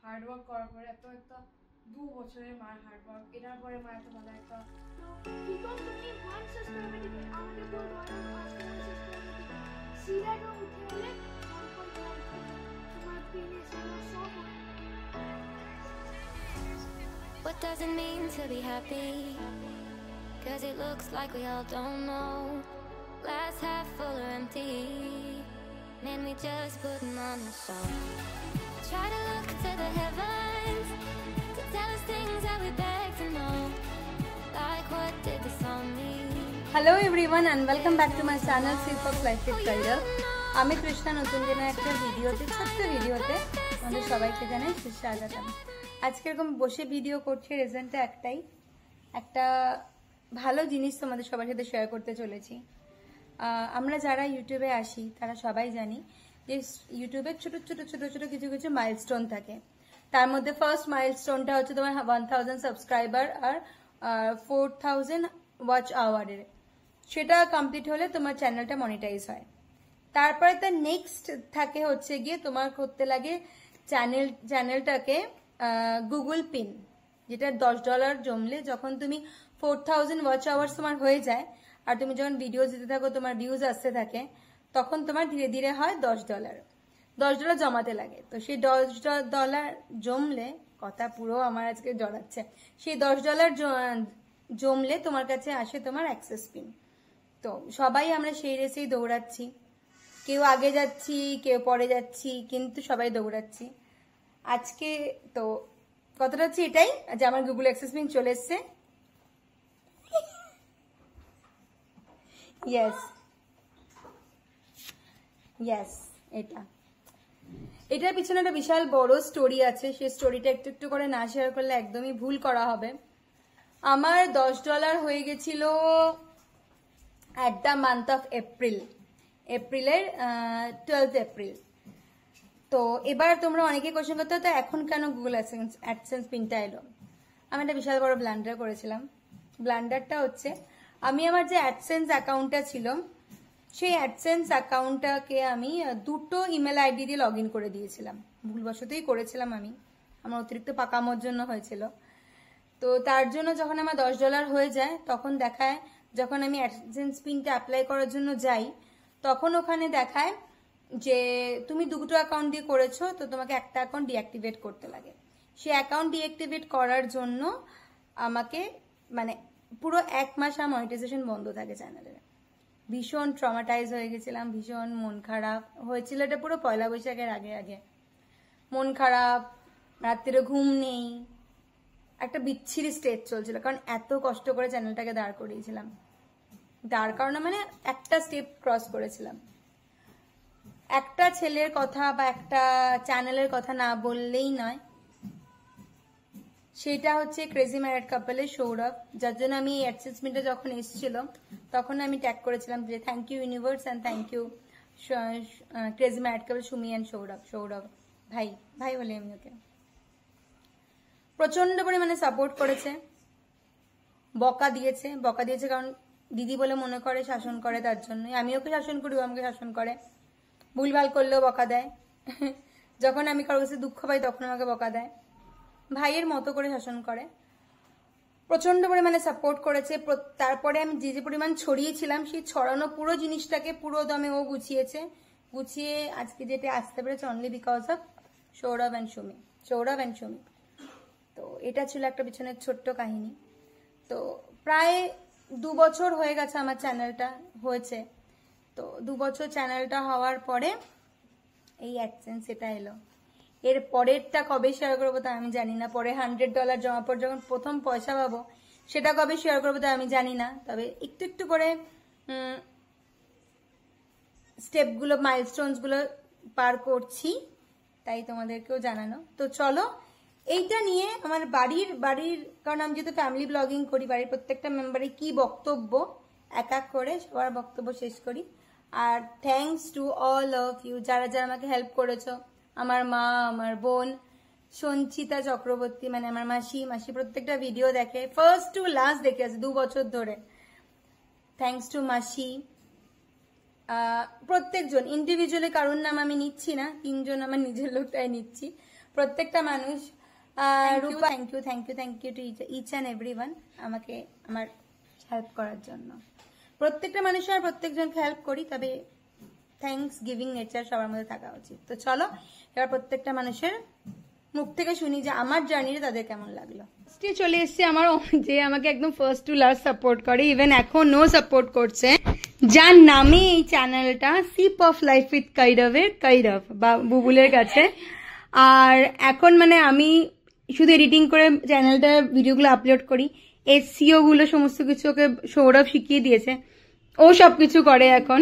Hard work করার পরে এত একটা 2 বছরের মার হার্ড ওয়ার্ক, এটার পরে মা এত ভালো একটা What does it mean to be happy? Cause it looks like we all don't know. Glass half full or empty. Man, we just putting on the show. Try to look to the heavens to tell us things that we beg to know. Like what did the song mean? Hello everyone and welcome back to my channel Silpak Life with Career. আমি কৃষ্ণা নতুন দিনের একটা ভিডিওতে ছোট্ট ভিডিওতে আমাদের সবাইকে জানাই স্বাগতম। আজকে এরকম বসে ভিডিও করছি রিজনটা একটাই, একটা ভালো জিনিস তোমাদের সবার সাথে শেয়ার করতে চলেছি। আমরা যারা ইউটিউবে আসি তারা সবাই জানি যে ইউটিউবে ছোট ছোট ছোট ছোট কিছু কিছু মাইলস্টোন থাকে। তার মধ্যে ফার্স্ট মাইলস্টোনটা হচ্ছে তোমার 1000 সাবস্ক্রাইবার আর 4000 ওয়াচ আওয়ারের, সেটা কমপ্লিট হলে তোমার চ্যানেলটা মনিটাইজ হয়। তারপরে তার নেক্সট থাকে হচ্ছে গিয়ে তোমার করতে লাগে চ্যানেলটাকে গুগল পিন, যেটা $10 জমলে যখন তুমি 4000 ওয়াচ আওয়ার্স তোমার হয়ে যায় আর তুমি যখন ভিডিও দিতে থাকো তোমার ভিউজ আসতে থাকে, তখন তোমার ধীরে ধীরে হয় $10 জমাতে লাগে। তো সেই $10 জমলে, কথা পুরো আমার আজকে জড়াচ্ছে, সেই $10 জমলে তোমার কাছে আসে তোমার অ্যাক্সেস পিন। তো সবাই আমরা সেই রেসেই দৌড়াচ্ছি, কেউ আগে যাচ্ছি কেউ পরে যাচ্ছি, কিন্তু সবাই দৌড়াচ্ছি। আজকে তো কথাটা হচ্ছে এটাই যে আমার গুগল অ্যাক্সেস পিন চলে এসছে। ইয়েস, এটার পিছনে একটা বিশাল বড় স্টোরি আছে। সেই স্টোরিটা একটু একটু করে না শেয়ার করলে একদমই ভুল করা হবে। আমার $10 হয়ে গেছিল অ্যাট দ্য মান্থ অফ এপ্রিলের 12 এপ্রিল। তো এবার তোমরা অনেকে কোশ্চেন করতে হতো এখন কেন গুগল অ্যাডসেন্স পিনটা এলো। আমি একটা বিশাল বড় ব্লান্ডার করেছিলাম। ব্লান্ডারটা হচ্ছে আমি আমার যে অ্যাডসেন্স অ্যাকাউন্টটা ছিল সেই অ্যাডসেন্স অ্যাকাউন্টটাকে আমি দুটো ইমেল আইডি দিয়ে লগ ইন করে দিয়েছিলাম। ভুলবশতই করেছিলাম আমি, আমার অতিরিক্ত পাকামোর জন্য হয়েছিল। তো তার জন্য যখন আমার $10 হয়ে যায় তখন দেখায়, যখন আমি অ্যাডসেন্স পিনটা অ্যাপ্লাই করার জন্য যাই তখন ওখানে দেখায় যে তুমি দুটো অ্যাকাউন্ট দিয়ে করেছো, তো তোমাকে একটা অ্যাকাউন্ট ডিঅ্যাক্টিভেট করতে লাগে। সেই অ্যাকাউন্ট ডিঅ্যাক্টিভেট করার জন্য আমাকে মানে পুরো 1 মাস আমার মনিটাইজেশন বন্ধ থাকে চ্যানেলের। ভীষণ ট্রমাটাইজ হয়ে গেছিলাম, ভীষণ মন খারাপ হয়েছিল। এটা পুরো পয়লা বৈশাখের আগে মন খারাপ, রাত্রিরে ঘুম নেই, একটা বিচ্ছিরি স্টেজ চলছিল, কারণ এত কষ্ট করে চ্যানেলটাকে দাঁড় করিয়েছিলাম। দাঁড় করানো মানে একটা স্টেপ ক্রস করেছিলাম। একটা ছেলের কথা বা একটা চ্যানেলের কথা না বললেই নয়, সেটা হচ্ছে ক্রেজি ম্যারেড কাপলের সৌরভ, যার জন্য আমি অ্যাডসেন্স পিনটা যখন এসেছিল তখন আমি ট্যাগ করেছিলাম যে thank you universe and thank you crazy married couple Sumi and Sourav ভাই বলে আমি ওকে। প্রচন্ড পরিমাণে সাপোর্ট করেছে, বকা দিয়েছে কারণ দিদি বলে মনে করে, শাসন করে, তার জন্য আমি ওকে শাসন করি, ও আমাকে শাসন করে। ভুলভাল করলেও বকা দেয়, যখন আমি কারোর কাছে দুঃখ পাই তখন আমাকে বকা দেয়, ভাইয়ের মতো করে শাসন করে। প্রচন্ড পরিমাণে সাপোর্ট করেছে। তারপরে আমি যে পরিমাণ ছড়িয়েছিলাম সেই ছড়ানো পুরো জিনিসটাকে পুরো দমে ও গুছিয়ে আজকে যেটা আসতে পেরেছে only because of Sourav and Sumi. তো এটা ছিল একটা পিছনের ছোট্ট কাহিনী। তো প্রায় 2 বছর হয়ে গেছে আমার চ্যানেলটা হয়েছে। তো 2 বছর চ্যানেলটা হওয়ার পরে এই অ্যাডসেন্স এটা এলো। এর পরেরটা কবে শেয়ার করবো তা আমি জানি না। পরে $100 জমা পর যখন প্রথম পয়সা পাবো সেটা কবে শেয়ার করবো তা আমি জানি না। তবে একটু একটু করে স্টেপগুলো, মাইলস্টোনস গুলো পার করছি, তাই তোমাদেরকেও জানানো। তো চলো এইটা নিয়ে আমার বাড়ির কারণ আমি যেহেতু ফ্যামিলি ব্লগিং করি, বাড়ির প্রত্যেকটা মেম্বারের কি বক্তব্য এক এক করে সবার বক্তব্য শেষ করি। আর thanks to all of you যারা আমাকে হেল্প করেছো। আমার মা, আমার বোন সঞ্চিতা চক্রবর্তী, মানে আমার মাসি প্রত্যেকটা ভিডিও দেখে, ফার্স্ট টু লাস্ট দেখে আছে 2 বছর ধরে। থ্যাংকস টু মাসি। প্রত্যেকজন ইন্ডিভিজুয়ালি কারোর নাম আমি নিচ্ছি না, 3জন আমার নিজের লোকটাই নিচ্ছি। প্রত্যেকটা মানুষ রূপা thank you to each and everyone আমাকে আমার হেল্প করার জন্য। প্রত্যেকটা মানুষ আর প্রত্যেকজনকে হেল্প করি, তবে থ্যাঙ্কস গিভিং নেচার সবার মধ্যে থাকা উচিত। তো চলো এবার প্রত্যেকটা মানুষের মুখ থেকে শুনি যে আমার জার্নিটা তাদের কেমন লাগলো। চলে এসছে আমার যে আমাকে একদম ফার্স্ট টু লাস্ট সাপোর্ট করে, ইভেন এখনো সাপোর্ট করছে, যার নামে এই চ্যানেলটা sheep of life with Kairav বা বুবুলের কাছে। আর এখন মানে আমি শুধু এডিটিং করে চ্যানেলটা ভিডিওগুলো আপলোড করি, SEO গুলো সমস্ত কিছু ওকে সৌরভ শিখিয়ে দিয়েছে, ও সবকিছু করে এখন,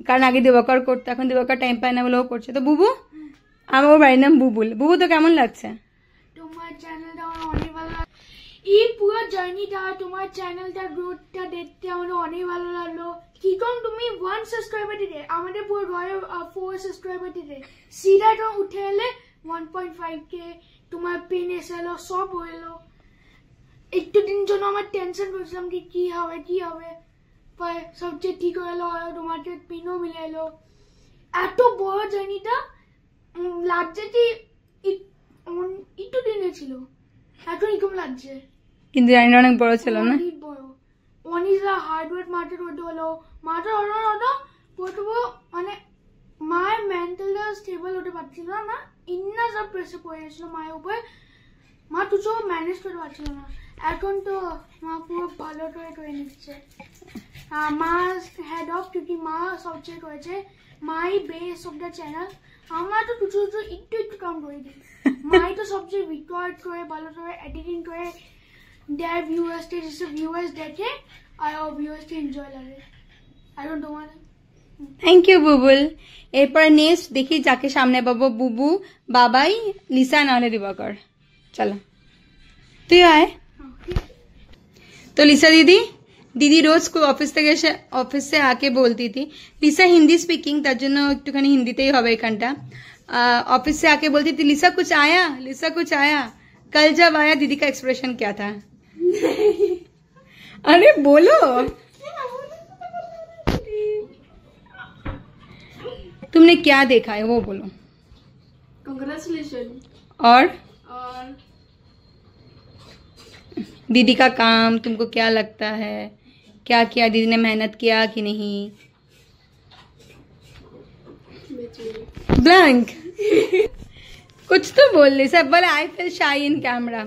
কারণ আগে দিবাকর করতো, এখন দিবাকর টাইম পায় না বলে ও করছে। তো বুবু, আমার ওর বাড়ির নাম বুবুল। বুবু তো কেমন লাগছে? তোমার চ্যানেলটা আমার অনেক ভালো লাগে, এই পুরো জার্নিটা তোমার চ্যানেলটার গ্রোথটা দেখতে আমার অনেক ভালো লাগলো। কি কারণ তুমি 1 সাবস্ক্রাইবার দিতে, আমাদের পুরো 4 সাবস্ক্রাইবার দিতে সিধা তো উঠে এলে 1.5K, তোমার পেন এসেলো, সব হলো। একটু দিন জন্য আমার টেনশন করছিলাম কি হবে, পরে সবচেয়ে ঠিক হলো, তোমাদের পেনও মিলে এলো। এত বড় জার্নিটা লাগছে যে একটু দিনে ছিল, এখন এরকম লাগছে, কিন্তু জার্নিটা অনেক বড় ছিল না? অনেক বড়, অনেকটা হার্ডওয়ার্ক মাঠে করতে হলো, প্রথম মানে মায়ের মেন্টালটা স্টেবল হতে পারছিল না, ইন্না সব প্রেসার পড়ে গেছিল মায়ের উপর, মা কিছু ম্যানেজ করতে পারছিল না। এখন তো মা পুরো ভালো করে নিচ্ছে, মা হেড অফ, क्योंकि মা সবচেয়ে করেছে, মাই বেস অফ দ্য চ্যানেল। আমরা তো কিছু একটু কাম করে দিই, মাই তো সবচেয়ে রেকর্ড করে ভালো করে এডিটিং করে দেয় ভিউয়ার্সকে, যেসব ভিউয়ার্স দেখে আর ভিউয়ার্সকে এনজয় লাগে। এখন তোমার থ্যাংক ইউ বুবুল। এরপরে নেক্সট দেখি যাকে সামনে পাবো, বুবু, বাবাই, লিসা, নাহলে দিবাকর। চলো তুই আয়। तो लिसा दीदी रोज ऑफिस से आके बोलती थी, लिसा हिंदी स्पीकिंग तार জন্য একটুখানি হিন্দিতেই হবে এখানটা। ऑफिस से आके बोलती थी, लिसा कुछ आया, कल जब आया दीदी का एक्सप्रेशन क्या था? अरे बोलो, तुमने क्या देखा है वो बोलो। कांग्रेचुलेशन। और दीदी का काम तुमको क्या लगता है, क्या किया दीदी ने, मेहनत किया कि नहीं? ब्लैंक कुछ तो बोल रही सब बोले, आई फील शाई इन कैमरा।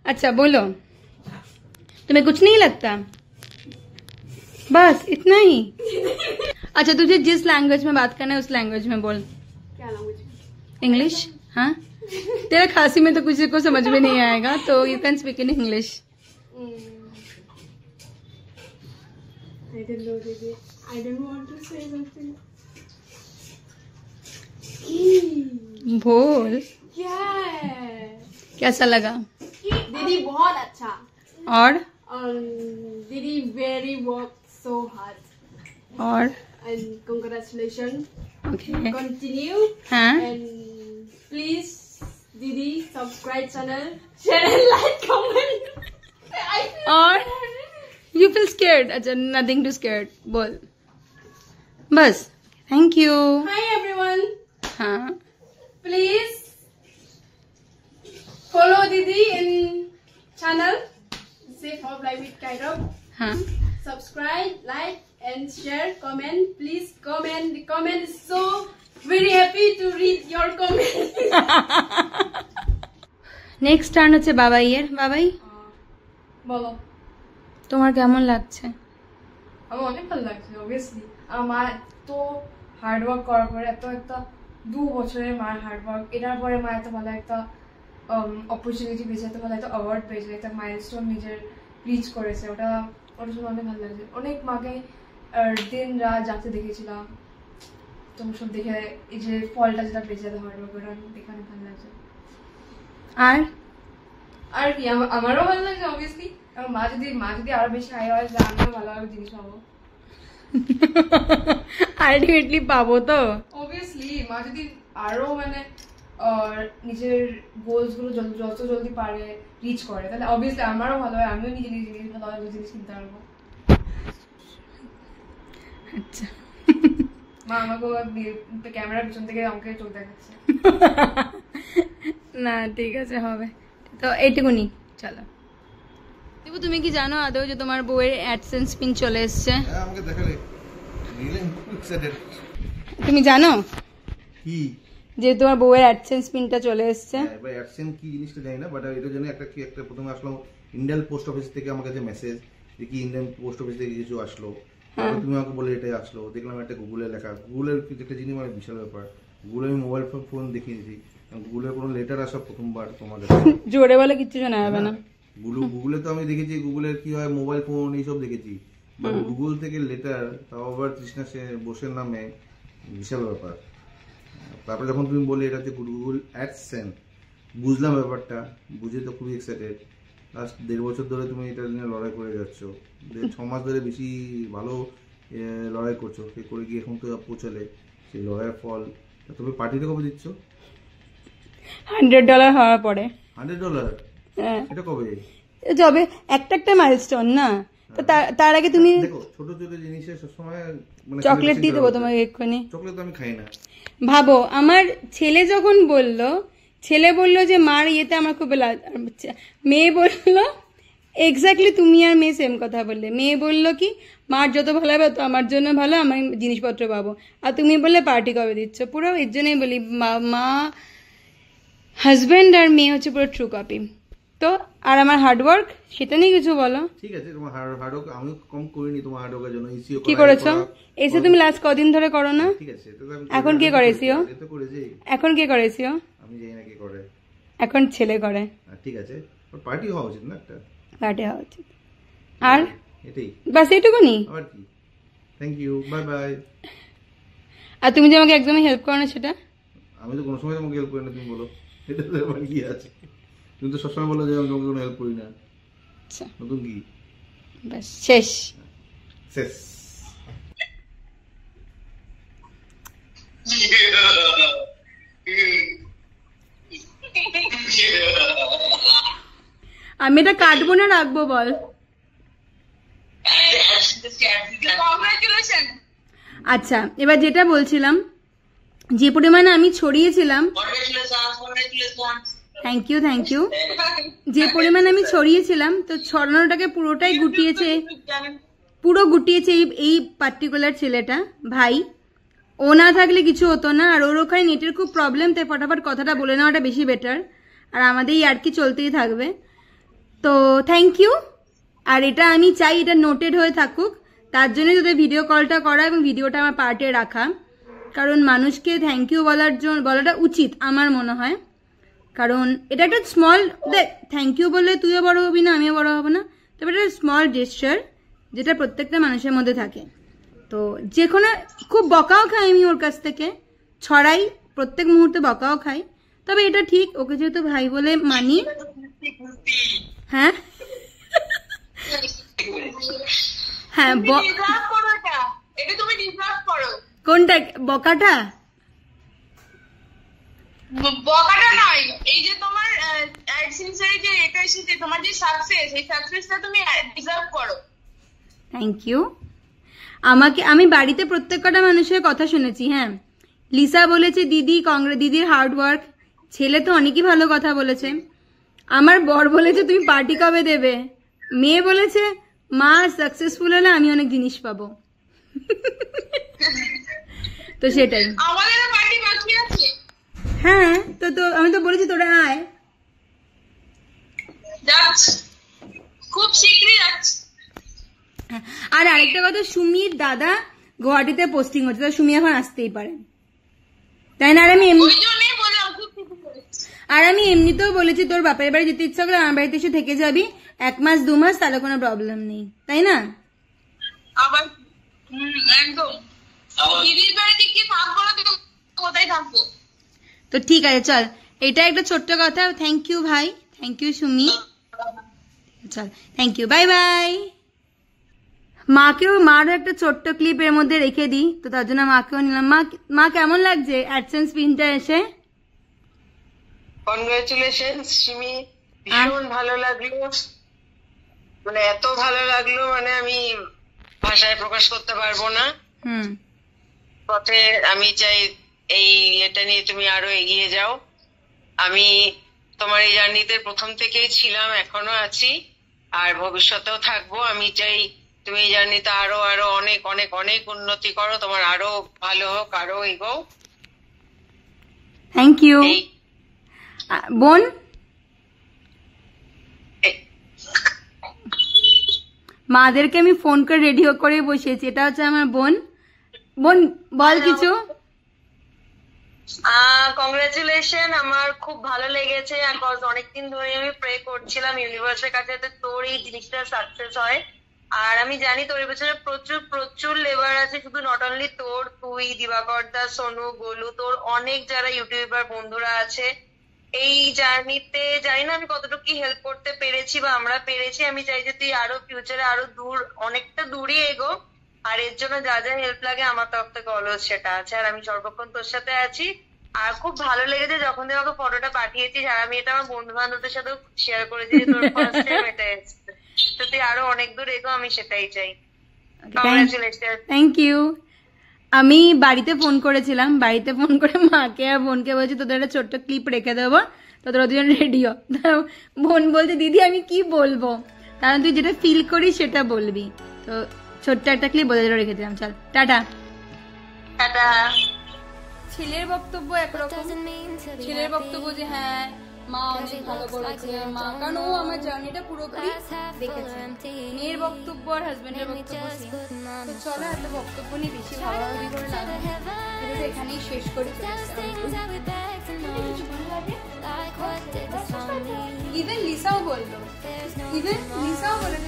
अच्छा बोलो, तुम्हें कुछ नहीं लगता? बस इतना ही? अच्छा तुझे जिस लैंग्वेज में बात करना है उस लैंग्वेज में बोल। क्या लैंग्वेज? इंग्लिश? हाँ, तेरा खांसी में तो किसी को समझ में नहीं आएगा, तो you can speak in English. I don't know, Didi. I don't want to say something. बोल, क्या है? कैसा लगा? दीदी बहुत अच्छा, और दीदी very work so hard, और and congratulations. ओके Continue, हाँ, and please दीदी subscribe channel, share and like, comment. और यू फील स्केर्ड? अच्छा नथिंग टू स्केर्ड, बोल बस। Thank you. Hi everyone, हाँ, please follow Didi in channel Safe of Life with Kairab. हाँ, Subscribe, like and share, comment. Please comment. The comment is so very happy to read your comment. Next turn হচ্ছে বাবাইয়ের। বাবাই বলো, তোমার কেমন লাগছে? আমার অনেক ভালো লাগছে। অবভিয়াসলি আমার মা তো হার্ডওয়ার্ক করার পরে একটা 2 বছরের মায়ের হার্ডওয়ার্ক, এটার পরে মা এত ভালো একটা অপরচুনিটি পেয়েছে, এত ভালো একটা অ্যাওয়ার্ড পেয়েছে, একটা মাইলস্টোন নিজের রিচ করেছে, ওটার জন্য অনেক ভালো লাগছে। অনেক মাকে দিন রাত যাতে দেখেছিলাম, তোমার সব দেখে এই যে ফলটা যেটা পেয়েছে এত হার্ডওয়ার্ক, ওটা দেখে অনেক ভালো লাগছে। আর কি আমারও ভালো লাগছে অবভিয়াসলি। মা যদি আরো বেশি হাই হয়, আমিও ভালো ভালো জিনিস পাবো, আলটিমেটলি পাবো তো। অবভিয়াসলি মা যদি আরো মানে নিজের গোলস গুলো যত জলদি পারে রিচ করে, তাহলে অবভিয়াসলি আমারও ভালো হয়, আমিও নিজে ভালো ভালো জিনিস কিনতে পারবো। আচ্ছা, মা আমাকে ক্যামেরার পিছন থেকে আমাকে চোখ দেখাচ্ছে। না ঠিক আছে হবে, তো এইটুকুনি চলো। দেবু তুমি কি জানো আদৌ যে তোমার বউয়ের অ্যাডসেন্স পিন চলে এসছে? হ্যাঁ আমাকে দেখালে নিলেন খুব এক্সাইটেড। তুমি জানো কি যে তোমার বউয়ের অ্যাডসেন্স পিনটা চলে এসছে? এবার অ্যাডসেন্স কি জিনিসটা জানি না, বাট এটা জন্য একটা কি একটা প্রথমে আসলো ইন্ডিয়ান পোস্ট অফিস থেকে আমার কাছে মেসেজ যে কি ইন্ডিয়ান পোস্ট অফিস থেকে কিছু আসলো, তারপর তুমি আমাকে বলে এটাই আসলো, দেখলাম একটা গুগলে লেখা, গুগলের একটা জিনিস মানে বিশাল ব্যাপার, গুগলে আমি মোবাইল ফোন দেখিয়েছি, গুগলের কোনো লেটার আসা প্রথমবার তোমার কাছে। জোরে বলে কিচ্ছু শোনা যাবে না। গুগলে তো আমি দেখেছি গুগলের কি হয় মোবাইল ফোন এইসব দেখেছি, বাট গুগল থেকে লেটার, তাও আবার তৃষ্ণা বোসের নামে, বিশাল ব্যাপার। তারপরে যখন তুমি বললে এটা হচ্ছে গুগল অ্যাডসেন্স, বুঝলাম ব্যাপারটা, বুঝে তো খুবই এক্সাইটেড। লাস্ট 1.5 বছর ধরে তুমি এটা নিয়ে লড়াই করে যাচ্ছ, 6 মাস ধরে বেশি ভালো লড়াই করছো, সে করে গিয়ে এখন তো পৌঁছালে, সেই লড়াইয়ের ফল। তুমি পার্টিটা কবে দিচ্ছ? $100 হওয়ার পরে। $100? হ্যাঁ এটা কবে? যবে একটা মাইলস্টোন না, তো তার আগে তুমি দেখো ছোট ছোট জিনিসে সবসময় মানে চকলেট দিয়ে দেবো তোমাকে এক্ষুনি। চকলেট তো আমি খাই না। ভাবো আমার ছেলে বলল যে মার ইয়েতে আমার খুব মেয়ে বলল এক্স্যাক্টলি তুমি আর মেয়ে সেম কথা বললে। মেয়ে বলল কি মার যত ভালো হবে তো আমার জন্য ভালো, আমি জিনিসপত্র পাবো, আর তুমি বললে পার্টি কবে দিচ্ছ। পুরো এর জন্যই বলি মা হাজব্যান্ড আর মেয়ে হচ্ছে পুরো ট্রু কপি। তো আর আমার হার্ডওয়ার্ক সেটা নিয়ে কিছু বলো। ঠিক আছে, তোমার হার্ডওয়ার্ক আমি কম করিনি, তোমার হার্ডওয়ার্কের জন্য ইসিও কি করেছো? এসে তুমি লাস্ট কদিন ধরে করো না? ঠিক আছে, তো আমি এখন কে করে এসিও? তো করেছি। এখন কে করে এসিও? আমি জানি না কে করে, এখন ছেলে করে। ঠিক আছে, পার্টি হওয়া উচিত না একটা, পার্টি হওয়া উচিত। আর এটাই বাস এইটুকুনি। আবার কি, থ্যাংক ইউ, বাই বাই। আর তুমি যে আমাকে একদমই হেল্প করো না সেটা? আমি তো কোনো সময় তোমাকে হেল্প করি না, তুমি বলো এটা তো আমার কি আছে? তুমি তো সবসময় বলো যে আমি তোমাকে কোনো হেল্প করি না। আচ্ছা নতুন কি? বাস শেষ। শেষ। আমি এটা কাটবো না রাখবো বল? আচ্ছা এবার যেটা বলছিলাম, যে পরিমাণে আমি ছড়িয়েছিলাম, থ্যাংক ইউ, যে পরিমাণে আমি ছড়িয়েছিলাম, তো ছড়ানোটাকে পুরোটাই গুটিয়েছে এই পার্টিকুলার ছেলেটা। ভাই ও না থাকলে কিছু হতো না, আর ওর ওখানে নেটের খুব প্রবলেম, তাই ফটাফট কথাটা বলে নেওয়াটা বেশি বেটার, আর আমাদের আর কি চলতেই থাকবে। তো থ্যাংক ইউ, আর এটা আমি চাই এটা নোটেড হয়ে থাকুক, তার জন্য তোদের ভিডিও কলটা করা এবং ভিডিওটা আমার পার্টে রাখা, কারণ মানুষকে থ্যাংক ইউ বলাটা উচিত আমার মনে হয়, কারণ এটা একটা স্মল, দেখ থ্যাংক ইউ বললে তুইও বড় হবি না আমিও বড় হবো না, তবে এটা স্মল জেস্টার যেটা প্রত্যেকটা মানুষের মধ্যে থাকে। তো যে কোনো খুব বকাও খাই আমি ওর কাছ থেকে, ছড়াই প্রত্যেক মুহূর্তে বকাও খাই, তবে এটা ঠিক ওকে যেহেতু ভাই বলে মানি। হ্যাঁ হ্যাঁ কোনটা বকাটা? বকাটা নয়, এই যে তোমার অ্যাডসেন্সের যে এটা এসেছে, তোমার যে সাকসেস, এই সাকসেসটা তুমি ডিজার্ভ করো। Thank you. আমি বাড়িতে প্রত্যেক কটা মানুষের কথা শুনেছি। হ্যাঁ লিসা বলেছে দিদির হার্ড ওয়ার্ক, ছেলে তো অনেকই ভালো কথা বলেছে, আমার বর বলেছে তুমি পার্টি কবে দেবে, মেয়ে বলেছে মা সাকসেসফুল হলে আমি অনেক জিনিস পাবো। তো সেটাই, আমাদের পার্টি বাকি আছে। হ্যাঁ তো আমি তো বলেছি তোরা আয়, যাচ্ছি খুব শীঘ্রই যাচ্ছি। আর আরেকটা কথা, সুমির দাদা গুয়াহাটিতে পোস্টিং হচ্ছে, তাই সুমি এখন আসতেই পারে, তাই না? আর আমি এমনিতেও বলেছি তোর বাপের বাড়ি যেতে ইচ্ছা করলে আমার বাড়িতে এসে থেকে যাবি 1 মাস 2 মাস, তাহলে কোনো প্রবলেম নেই, তাই না? আবার একদম দিদির বাড়িতে কি থাকবো না, তো কোথায় থাকবো? তো ঠিক আছে চল, এটা একটা ছোট্ট কথা। থ্যাংক ইউ ভাই, থ্যাংক ইউ সুমি, চল থ্যাংক ইউ, বাই বাই। মারও একটা ছোট্ট ক্লিপ এর মধ্যে রেখে দিই, তো তার জন্য মাকেও নিলাম। মা কেমন লাগছে অ্যাডসেন্স পিনটা এসে? কনগ্রাচুলেশনস সিমি, ভীষণ ভালো লাগলো, মানে এত ভালো লাগলো মানে আমি ভাষায় প্রকাশ করতে পারবো না। পথে আমি চাই এই এটা নিয়ে তুমি আরো এগিয়ে যাও। আমি তোমার এই জার্নিতে প্রথম থেকেই ছিলাম, এখনো আছি, আর ভবিষ্যতেও থাকবো। আমি চাই তুমি এই জার্নিতে আরো আরো অনেক অনেক অনেক উন্নতি করো, তোমার আরো ভালো হোক, আরো এগোও। Thank you. বোন, মাদেরকে আমি ফোন করে রেডিও করে বসিয়েছি, এটা হচ্ছে আমার বোন। বোন বল কিছু। কংগ্রেচুলেশন, আমার খুব ভালো লেগেছে। অনেকদিন ধরে আমি প্রে করছিলাম ইউনিভার্সের কাছে যাতে তোর এই জিনিসটা সাকসেস হয়। আর আমি জানি তোর পেছনে প্রচুর প্রচুর লেবার আছে, শুধু নট অনলি তোর, তুই, দিবাকর দা, সোনু, গোলু, তোর অনেক যারা ইউটিউবার বন্ধুরা আছে। এই জার্নিতে জানি না আমি কতটুকু হেল্প করতে পেরেছি বা আমরা পেরেছি। আমি চাই যে তুই আরো ফিউচারে আরো দূর, অনেকটা দূরই এগো। আর এর জন্য যা যা হেল্প লাগে আমার তরফ থেকে অলওয়েজ সেটা আছে, আর আমি সর্বক্ষণ তোর সাথে আছি। আর খুব ভালো লেগেছে যখন তুই আমাকে ফটোটা পাঠিয়েছিস, আর আমি এটা আমার বন্ধু বান্ধবদের সাথেও শেয়ার করেছি যে তোর ফার্স্ট টাইম এটা এসেছে। তো তুই আরো অনেক দূর এগো, আমি সেটাই চাই। কংগ্রেচুলেশন। Thank you. আমি বাড়িতে ফোন করেছিলাম, বাড়িতে ফোন করে মাকে আর বোনকে বলছি তোদের একটা ছোট্ট ক্লিপ রেখে দেবো, তোদের দুজন রেডিও। বোন বলছে দিদি আমি কি বলবো, কারণ তুই যেটা ফিল করিস সেটা বলবি। তো ছোট্ট একটা ক্লিপ বলে রেখে দিলাম। চল টাটা। টাটা। ছেলের বক্তব্য একরকম, ছেলের বক্তব্য যে হ্যাঁ মা অনেক ভালো করেছে, মা, কারণ ও আমার জার্নিটা পুরোপুরি দেখেছে। মেয়ের বক্তব্য আর হাজবেন্ডের বক্তব্য same। তো চলো এত বক্তব্য নিয়ে বেশি ভাবাভাবি করে লাভ নেই, ভিডিওটা এখানেই শেষ করে ইভেন লিসাও বললো,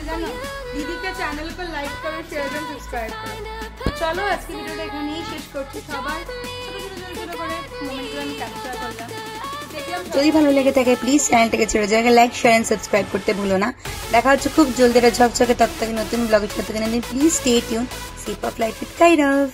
জানো দিদিকে চ্যানেল पर লাইক করো, শেয়ার করো, সাবস্ক্রাইব করো। চলো আজকে ভিডিওটা এখানেই শেষ করছি। সবার ছোট ছোট করে মোমেন্টগুলো আমি ক্যাপচার করলাম। যদি ভালো লেগে থাকে প্লিজ চ্যানেলটাকে ছেড়ে যাওয়াকে লাইক, শেয়ার এন্ড সাবস্ক্রাইব করতে ভুলো না। দেখা হচ্ছে খুব জলদি একটা ঝকঝকে তত্ত্বাকে নতুন ব্লগের সাথে। Please stay tune. Sip of life with কাইরাভ।